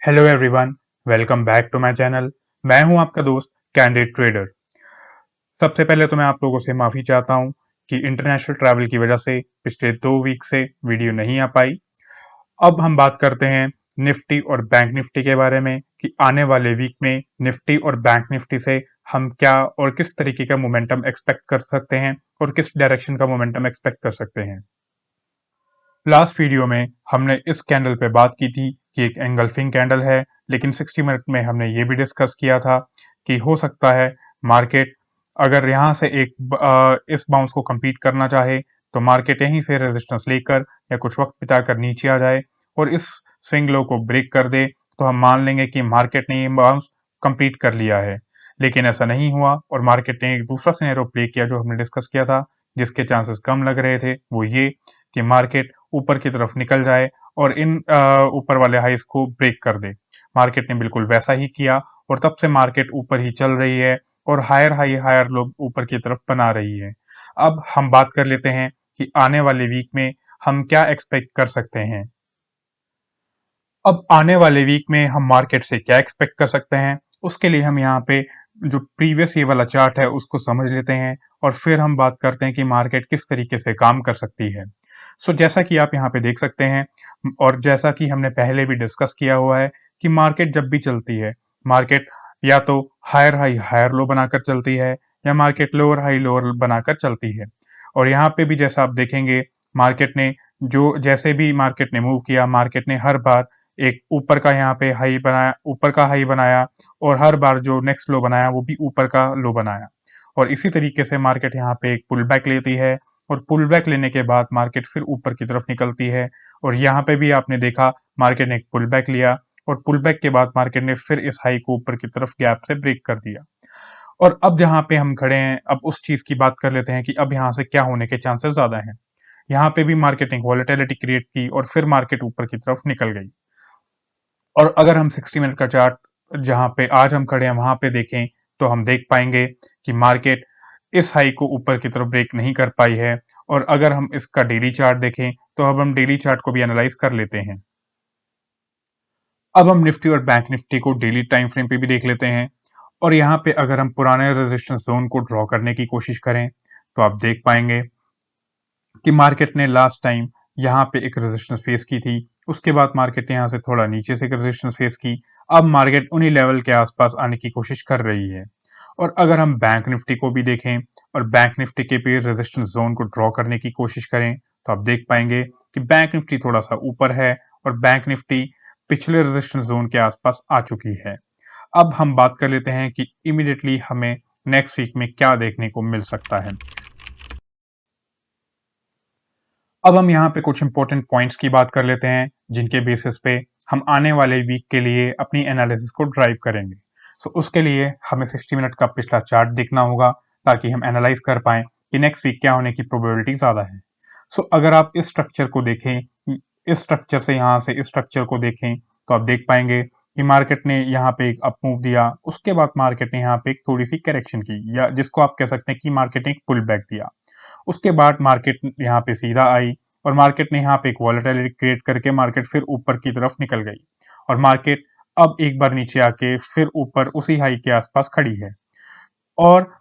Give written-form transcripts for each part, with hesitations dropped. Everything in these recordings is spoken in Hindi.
Hello everyone, welcome back to my channel. मैं हूं आपका दोस्त कैंडिड ट्रेडर। सबसे पहले तो मैं आप लोगों से माफ़ी चाहता हूं कि इंटरनेशनल ट्रैवल की वजह से पिछले 2 वीक से वीडियो नहीं आ पाई। अब हम बात करते हैं निफ्टी और बैंक निफ्टी के बारे में कि आने वाले वीक में निफ्टी और बैंक निफ्टी से हम क्या और किस तरीके का मोमेंटम एक्सपेक्ट कर सकते हैं और किस डायरेक्शन का मोमेंटम एक्सपेक्ट कर सकते हैं। लास्ट वीडियो में हमने इस कैंडल पे बात की थी कि एक एंगल्फिंग कैंडल है, लेकिन 60 मिनट में हमने ये भी डिस्कस किया था कि हो सकता है मार्केट अगर यहाँ से इस बाउंस को कंप्लीट करना चाहे तो मार्केट यहीं से रेजिस्टेंस लेकर या कुछ वक्त बिताकर नीचे आ जाए और इस स्विंग लो को ब्रेक कर दे, तो हम मान लेंगे कि मार्केट ने ये बाउंस कंप्लीट कर लिया है। लेकिन ऐसा नहीं हुआ और मार्केट ने एक दूसरा सिनेरियो प्ले किया जो हमने डिस्कस किया था, जिसके चांसेस कम लग रहे थे। वो ये कि मार्केट ऊपर की तरफ निकल जाए और इन ऊपर वाले हाइस को ब्रेक कर दे। मार्केट ने बिल्कुल वैसा ही किया और तब से मार्केट ऊपर ही चल रही है और हायर हाई हायर लो ऊपर की तरफ बना रही है। अब हम बात कर लेते हैं कि आने वाले वीक में हम क्या एक्सपेक्ट कर सकते हैं। अब आने वाले वीक में हम मार्केट से क्या एक्सपेक्ट कर सकते हैं, उसके लिए हम यहाँ पे जो प्रीवियस ये वाला चार्ट है उसको समझ लेते हैं और फिर हम बात करते हैं कि मार्केट किस तरीके से काम कर सकती है। जैसा कि आप यहाँ पे देख सकते हैं और जैसा कि हमने पहले भी डिस्कस किया हुआ है कि मार्केट जब भी चलती है, मार्केट या तो हायर हाई हायर लो बनाकर चलती है या मार्केट लोअर हाई लोअर बनाकर चलती है। और यहाँ पे भी जैसा आप देखेंगे, मार्केट ने जो जैसे भी मार्केट ने मूव किया, मार्केट ने हर बार एक ऊपर का यहाँ पे हाई बनाया, ऊपर का हाई बनाया और हर बार जो नेक्स्ट लो बनाया वो भी ऊपर का लो बनाया। और इसी तरीके से मार्केट यहाँ पे एक पुल बैक लेती है और पुल बैक लेने के बाद मार्केट फिर ऊपर की तरफ निकलती है। और यहाँ पे भी आपने देखा मार्केट ने एक पुल बैक लिया और पुल बैक के बाद मार्केट ने फिर इस हाई को ऊपर की तरफ गैप से ब्रेक कर दिया। और अब जहाँ पे हम खड़े हैं, अब उस चीज की बात कर लेते हैं कि अब यहाँ से क्या होने के चांसेस ज्यादा हैं। यहाँ पे भी मार्केट ने वॉलेटिलिटी क्रिएट की और फिर मार्केट ऊपर की तरफ निकल गई। और अगर हम 60 मिनट का चार्ट जहां पे आज हम खड़े हैं वहां पे देखें, तो हम देख पाएंगे कि मार्केट इस हाई को ऊपर की तरफ ब्रेक नहीं कर पाई है। और अगर हम इसका डेली चार्ट देखें तो अब हम डेली चार्ट को भी एनालाइज कर लेते हैं। अब हम निफ्टी और बैंक निफ्टी को डेली टाइम फ्रेम पे भी देख लेते हैं। और यहाँ पे अगर हम पुराने रेजिस्टेंस जोन को ड्रॉ करने की कोशिश करें तो आप देख पाएंगे कि मार्केट ने लास्ट टाइम यहाँ पे एक रेजिस्टेंस फेस की थी। उसके बाद मार्केट ने यहाँ से थोड़ा नीचे से एक रेजिस्टेंस फेस की। अब मार्केट उन्हीं लेवल के आसपास आने की कोशिश कर रही है। और अगर हम बैंक निफ्टी को भी देखें और बैंक निफ्टी के भी रेजिस्टेंस जोन को ड्रॉ करने की कोशिश करें तो आप देख पाएंगे कि बैंक निफ्टी थोड़ा सा ऊपर है और बैंक निफ्टी पिछले रेजिस्टेंस जोन के आसपास आ चुकी है। अब हम बात कर लेते हैं कि इमीडिएटली हमें नेक्स्ट वीक में क्या देखने को मिल सकता है। अब हम यहाँ पे कुछ इंपॉर्टेंट पॉइंट्स की बात कर लेते हैं जिनके बेसिस पे हम आने वाले वीक के लिए अपनी एनालिसिस को ड्राइव करेंगे। उसके लिए हमें 60 मिनट का पिछला चार्ट देखना होगा ताकि हम एनालाइज कर पाए कि नेक्स्ट वीक क्या होने की प्रोबेबिलिटी ज्यादा है। अगर आप इस स्ट्रक्चर को देखें, इस स्ट्रक्चर से यहाँ से इस स्ट्रक्चर को देखें तो आप देख पाएंगे कि मार्केट ने यहाँ पे एक अप मूव दिया, उसके बाद मार्केट ने यहाँ पे एक थोड़ी सी करेक्शन की, या जिसको आप कह सकते हैं कि मार्केट ने एक पुल बैक दिया। उसके बाद मार्केट यहाँ पे सीधा आई और मार्केट ने यहाँ पे एक वॉलेटिलिटी क्रिएट करके मार्केट फिर ऊपर की तरफ निकल गई और मार्केट अब एक बार नीचे आके फिर ऊपर उसी हाई के आसपास खड़ी है। और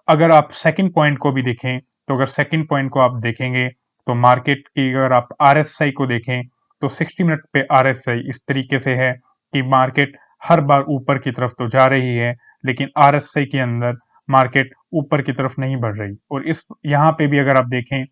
अगर आप सेकंड पॉइंट को भी देखें तो अगर सेकंड पॉइंट को आप देखेंगे तो मार्केट की अगर आप आरएसआई को देखें तो 60 मिनट पे आरएसआई इस तरीके से है कि मार्केट हर बार ऊपर की तरफ तो जा रही है लेकिन आरएसआई के अंदर मार्केट ऊपर की तरफ नहीं बढ़ रही। और इस यहाँ पे भी अगर आप देखें,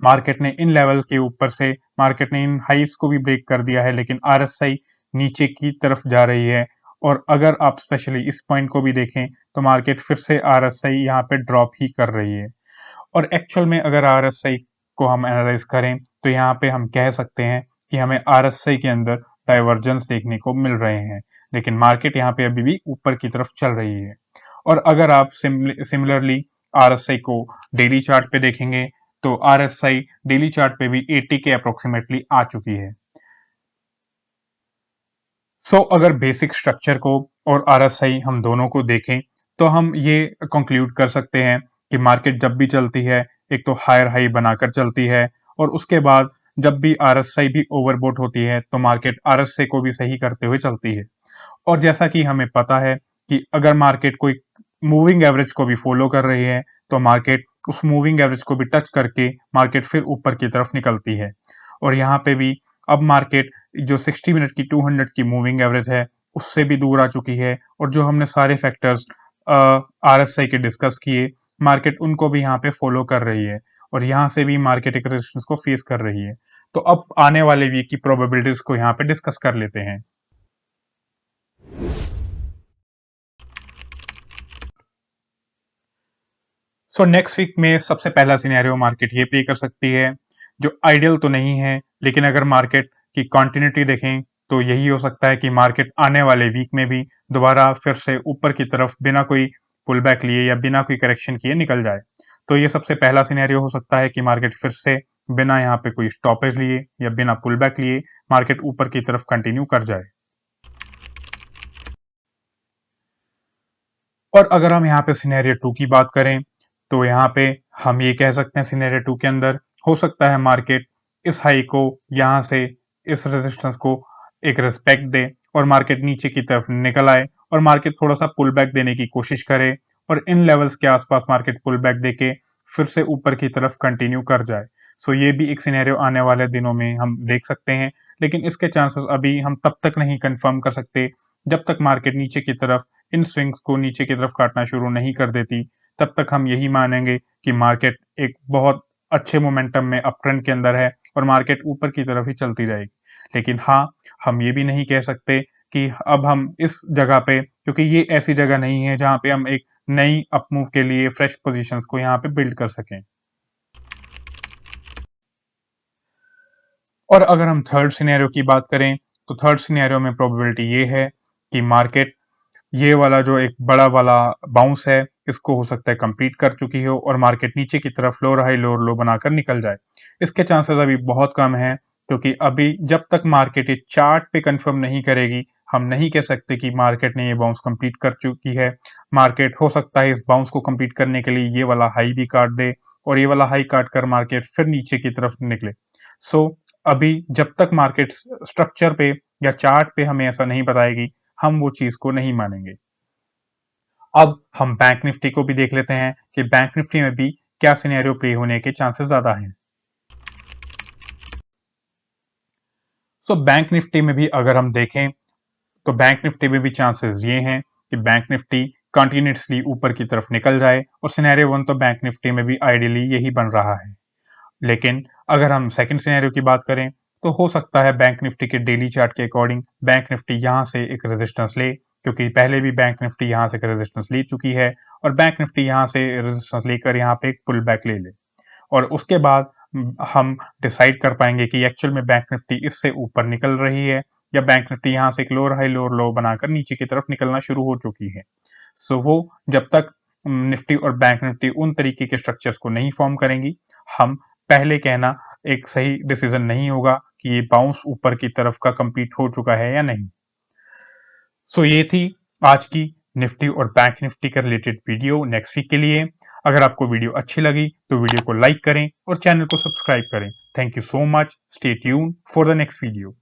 मार्केट ने इन लेवल के ऊपर से मार्केट ने इन हाइस को भी ब्रेक कर दिया है लेकिन आरएसआई नीचे की तरफ जा रही है। और अगर आप स्पेशली इस पॉइंट को भी देखें तो मार्केट फिर से आरएसआई यहाँ पे ड्रॉप ही कर रही है। और एक्चुअल में अगर आरएसआई को हम एनालाइज करें तो यहाँ पे हम कह सकते हैं कि हमें आरएसआई के अंदर डाइवर्जेंस देखने को मिल रहे हैं, लेकिन मार्केट यहाँ पे अभी भी ऊपर की तरफ चल रही है। और अगर आप सिमिलरली आरएसआई को डेली चार्ट पे देखेंगे तो आरएसआई डेली चार्ट पे भी 80 के अप्रोक्सीमेटली आ चुकी है। अगर बेसिक स्ट्रक्चर को और आरएसआई हम दोनों को देखें तो हम ये कंक्लूड कर सकते हैं कि मार्केट जब भी चलती है एक तो हायर हाई बनाकर चलती है और उसके बाद जब भी आरएसआई भी ओवरबोट होती है तो मार्केट आरएसआई को भी सही करते हुए चलती है। और जैसा कि हमें पता है कि अगर मार्केट कोई मूविंग एवरेज को भी फॉलो कर रही है तो मार्केट उस मूविंग एवरेज को भी टच करके मार्केट फिर ऊपर की तरफ निकलती है। और यहाँ पे भी अब मार्केट जो 60 मिनट की 200 की मूविंग एवरेज है उससे भी दूर आ चुकी है, और जो हमने सारे फैक्टर्स आरएसआई के डिस्कस किए, मार्केट उनको भी यहाँ पे फॉलो कर रही है और यहाँ से भी मार्केट एक रेजिस्टेंस को फेस कर रही है। तो अब आने वाले वीक की प्रोबेबिलिटीज को यहाँ पे डिस्कस कर लेते हैं। सो नेक्स्ट वीक में सबसे पहला सिनेरियो मार्केट ये प्ले कर सकती है, जो आइडियल तो नहीं है, लेकिन अगर मार्केट की कंटिन्यूटी देखें तो यही हो सकता है कि मार्केट आने वाले वीक में भी दोबारा फिर से ऊपर की तरफ बिना कोई पुल बैक लिए या बिना कोई करेक्शन किए निकल जाए। तो ये सबसे पहला सिनेरियो हो सकता है कि मार्केट फिर से बिना यहाँ पे कोई स्टॉपेज लिए या बिना पुल बैक लिए मार्केट ऊपर की तरफ कंटिन्यू कर जाए। और अगर हम यहाँ पे सिनेरियो 2 की बात करें तो यहाँ पे हम ये कह सकते हैं सिनेरियो 2 के अंदर हो सकता है मार्केट इस हाई को यहाँ से इस रेजिस्टेंस को एक रिस्पेक्ट दे और मार्केट नीचे की तरफ निकल आए और मार्केट थोड़ा सा पुल बैक देने की कोशिश करे और इन लेवल्स के आसपास मार्केट पुल बैक देके फिर से ऊपर की तरफ कंटिन्यू कर जाए। सो ये भी एक सिनेरियो आने वाले दिनों में हम देख सकते हैं, लेकिन इसके चांसेस अभी हम तब तक नहीं कंफर्म कर सकते जब तक मार्केट नीचे की तरफ इन स्विंग्स को नीचे की तरफ काटना शुरू नहीं कर देती। तब तक हम यही मानेंगे कि मार्केट एक बहुत अच्छे मोमेंटम में अप ट्रेंड के अंदर है और मार्केट ऊपर की तरफ ही चलती रहेगी। लेकिन हाँ, हम ये भी नहीं कह सकते कि अब हम इस जगह पे, क्योंकि ये ऐसी जगह नहीं है जहां पे हम एक नई अप मूव के लिए फ्रेश पोजीशंस को यहाँ पे बिल्ड कर सकें। और अगर हम थर्ड सिनेरियो की बात करें तो थर्ड सिनेरियो में प्रोबेबिलिटी ये है कि मार्केट ये वाला जो एक बड़ा वाला बाउंस है इसको हो सकता है कंप्लीट कर चुकी हो और मार्केट नीचे की तरफ लोअर हाई लोअर लो बनाकर निकल जाए। इसके चांसेस अभी बहुत कम हैं, क्योंकि अभी जब तक मार्केट ये चार्ट पे कंफर्म नहीं करेगी हम नहीं कह सकते कि मार्केट ने ये बाउंस कंप्लीट कर चुकी है। मार्केट हो सकता है इस बाउंस को कंप्लीट करने के लिए ये वाला हाई भी काट दे और ये वाला हाई काट कर मार्केट फिर नीचे की तरफ निकले। सो अभी जब तक मार्केट स्ट्रक्चर पे या चार्ट पे हमें ऐसा नहीं बताएगी हम वो चीज को नहीं मानेंगे। अब हम बैंक निफ्टी को भी देख लेते हैं कि बैंक निफ्टी में भी क्या सिनेरियो प्ले होने के चांसेस ज्यादा हैं। सो बैंक निफ्टी में भी अगर हम देखें तो बैंक निफ्टी में भी चांसेस ये हैं कि बैंक निफ्टी कंटिन्यूसली ऊपर की तरफ निकल जाए और सिनेरियो 1 तो बैंक निफ्टी में भी आइडियली यही बन रहा है। लेकिन अगर हम सेकंड सिनेरियो की बात करें तो हो सकता है बैंक निफ्टी के डेली चार्ट के अकॉर्डिंग बैंक निफ्टी यहां से एक रेजिस्टेंस ले, क्योंकि पहले भी बैंक निफ्टी यहां से एक रेजिस्टेंस ले चुकी है और बैंक निफ्टी यहां से रेजिस्टेंस लेकर यहां पे एक पुल बैक ले ले और उसके बाद हम डिसाइड कर पाएंगे कि एक्चुअल में बैंक निफ्टी इससे ऊपर निकल रही है या बैंक निफ्टी यहां से एक लोअर हाई लोअर लो बनाकर नीचे की तरफ निकलना शुरू हो चुकी है। सो वो जब तक निफ्टी और बैंक निफ्टी उन तरीके के स्ट्रक्चर्स को नहीं फॉर्म करेंगी हम पहले कहना एक सही डिसीजन नहीं होगा कि ये बाउंस ऊपर की तरफ का कंप्लीट हो चुका है या नहीं। सो ये थी आज की निफ्टी और बैंक निफ्टी का रिलेटेड वीडियो नेक्स्ट वीक के लिए। अगर आपको वीडियो अच्छी लगी तो वीडियो को लाइक करें और चैनल को सब्सक्राइब करें। Thank you so much. Stay tune for the next video.